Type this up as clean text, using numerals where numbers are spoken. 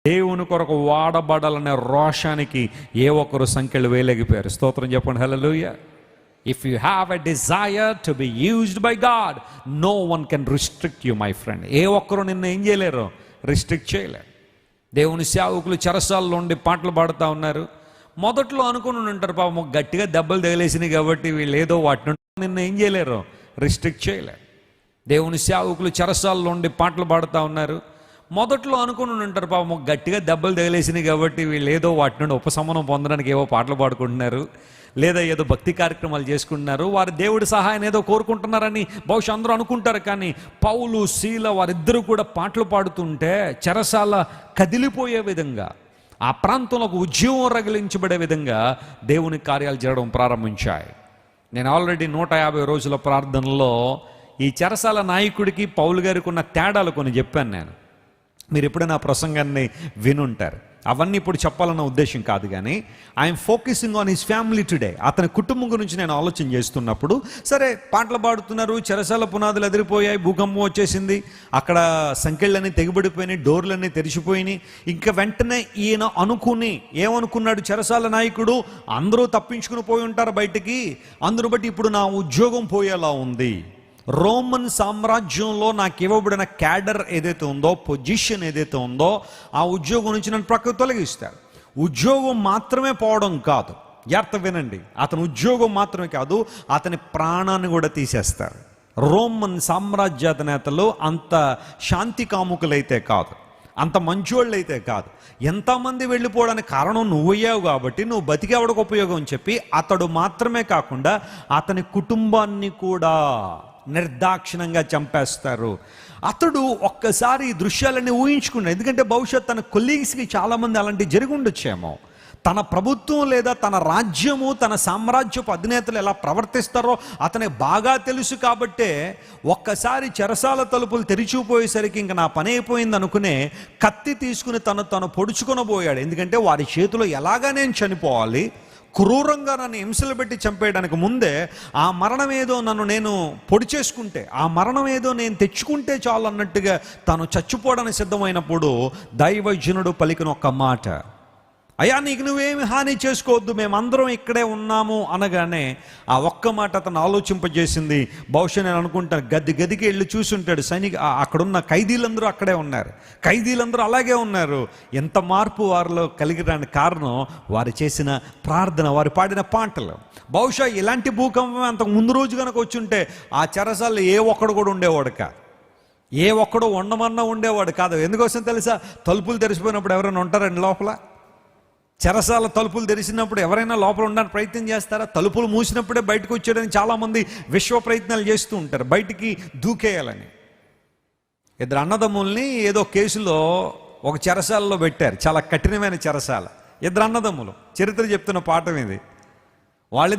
దేవుని కొరకు వాడబడాలనే రోషానికి ఏ ఒక్కరు సంఖ్యలు వేయలేకపోయారు. స్తోత్రం చెప్పండి, hallelujah. If you have a desire to be used by God, no one can restrict you my friend. ఏ ఒక్కరు నిన్ను ఏం చేయలేరు, రిస్ట్రిక్ట్ చేయలేరు. దేవుని సేవకులు చెరసాల్లో ఉండి పాటలు పాడుతూ ఉన్నారు. మొదట్లో అనుకుని ఉంటారు, పాపం గట్టిగా దెబ్బలు తగిలేసినాయి కాబట్టి వీళ్ళు ఏదో వాటి నుండి నిన్ను ఏం చేయలేరు, రిస్ట్రిక్ట్ చేయలేరు. దేవుని సేవకులు చెరసాల్లో ఉండి పాటలు పాడుతూ ఉన్నారు. మొదట్లో అనుకుని ఉంటారు, పాపం గట్టిగా దెబ్బలు తగిలేసినాయి కాబట్టి వీళ్ళు ఏదో వాటి నుండి ఉపశమనం పొందడానికి ఏవో పాటలు పాడుకుంటున్నారు, లేదా ఏదో భక్తి కార్యక్రమాలు చేసుకుంటున్నారు, వారి దేవుడి సహాయం ఏదో కోరుకుంటున్నారని బహుశా అందరూ అనుకుంటారు. కానీ పౌలు, శీల వారిద్దరూ కూడా పాటలు పాడుతుంటే చెరసాల కదిలిపోయే విధంగా, ఆ ప్రాంతంలో ఒక ఉద్యమం రగిలించబడే విధంగా దేవుని కార్యాలు జరగడం ప్రారంభించాయి. నేను ఆల్రెడీ 150 రోజుల ప్రార్థనలో ఈ చెరసాల నాయకుడికి పౌలు గారికి ఉన్న తేడాలు కొన్ని చెప్పాను. నేను మీరు ఎప్పుడైనా ప్రసంగాన్ని వినుంటారు. అవన్నీ ఇప్పుడు చెప్పాలన్న ఉద్దేశం కాదు, కానీ I'm focusing on his family today. అతని కుటుంబం గురించి నేను ఆలోచన చేస్తున్నప్పుడు, సరే పాటలు పాడుతున్నారు, చెరసాల పునాదులు ఎదిరిపోయాయి, భూకంపం వచ్చేసింది, అక్కడ సంకెళ్ళన్నీ తెగిబడిపోయినాయి, డోర్లన్నీ తెరిచిపోయినాయి. ఇంకా వెంటనే ఈయన ఏమనుకున్నాడు చెరసాల నాయకుడు, అందరూ తప్పించుకుని పోయి ఉంటారు బయటికి, అందును బట్టి ఇప్పుడు నా ఉద్యోగం పోయేలా ఉంది. రోమన్ సామ్రాజ్యంలో నాకు ఇవ్వబడిన క్యాడర్ ఏదైతే ఉందో, పొజిషన్ ఏదైతే ఉందో, ఆ ఉద్యోగం నుంచి నన్ను ప్రక్కకు తొలగిస్తారు. ఉద్యోగం మాత్రమే పోవడం కాదు, జాగ్రత్త వినండి, అతని ఉద్యోగం మాత్రమే కాదు, అతని ప్రాణాన్ని కూడా తీసేస్తారు. రోమన్ సామ్రాజ్యాధినేతలు అంత శాంతి కాముకులైతే కాదు, అంత మంచోళ్ళు అయితే కాదు. ఎంతమంది వెళ్ళిపోవడానికి కారణం నువ్వయ్యావు కాబట్టి నువ్వు బతికేవడానికి ఉపయోగం అని చెప్పి అతడు మాత్రమే కాకుండా అతని కుటుంబాన్ని కూడా నిర్దాక్షిణంగా చంపేస్తారు. అతడు ఒక్కసారి ఈ దృశ్యాలన్నీ ఊహించుకున్నాడు. ఎందుకంటే భవిష్యత్ తన కొలీగ్స్కి చాలామంది అలాంటివి జరిగి ఉండొచ్చేమో. తన ప్రభుత్వం లేదా తన రాజ్యము, తన సామ్రాజ్యపు అధినేతలు ఎలా ప్రవర్తిస్తారో అతనికి బాగా తెలుసు. కాబట్టే ఒక్కసారి చెరసాల తలుపులు తెరిచిపోయేసరికి ఇంక నా పని అయిపోయింది అనుకునే కత్తి తీసుకుని తను పొడుచుకొనబోయాడు. ఎందుకంటే వారి చేతిలో ఎలాగా నేను చనిపోవాలి, క్రూరంగా నన్ను హింసలు పెట్టి చంపేయడానికి ముందే ఆ మరణం ఏదో నేను పొడి చేసుకుంటే, ఆ మరణం ఏదో నేను తెచ్చుకుంటే చాలు అన్నట్టుగా తను చచ్చిపోవడానికి సిద్ధమైనప్పుడు దైవజనుడు పలికిన ఒక్క మాట, అయ్యా నీకు నువ్వేమి హాని చేసుకోవద్దు, మేమందరం ఇక్కడే ఉన్నాము అనగానే ఆ ఒక్క మాట అతను ఆలోచింపజేసింది. బహుశా నేను అనుకుంటాను గదికి వెళ్ళి చూసుంటాడు. అక్కడున్న ఖైదీలందరూ అక్కడే ఉన్నారు, ఖైదీలందరూ అలాగే ఉన్నారు. ఎంత మార్పు వారిలో కలిగడానికి కారణం వారు చేసిన ప్రార్థన, వారు పాడిన పాటలు. బహుశా ఇలాంటి భూకంపం అంతకు ముందు రోజు కనుక వచ్చుంటే ఆ చెరసాల్లో ఏ ఒక్కడు కూడా ఉండేవాడు కాదు, ఏ ఒక్కడు ఉండమన్నా ఉండేవాడు కాదు. ఎందుకోసం తెలుసా? తలుపులు తెరిచిపోయినప్పుడు ఎవరైనా ఉంటారండి లోపల? చెరసాల తలుపులు తెరిచినప్పుడు ఎవరైనా లోపల ఉండడానికి ప్రయత్నం చేస్తారా? తలుపులు మూసినప్పుడే బయటకు వచ్చేయడానికి చాలామంది విశ్వ ప్రయత్నాలు చేస్తూ ఉంటారు, బయటికి దూకేయాలని. ఇద్దరు అన్నదమ్ముల్ని ఏదో కేసులో ఒక చెరసాలలో పెట్టారు, చాలా కఠినమైన చెరసాల. ఇద్దరు అన్నదమ్ములు, చరిత్ర చెప్తున్న పాఠం ఇది. వాళ్ళిద్దరు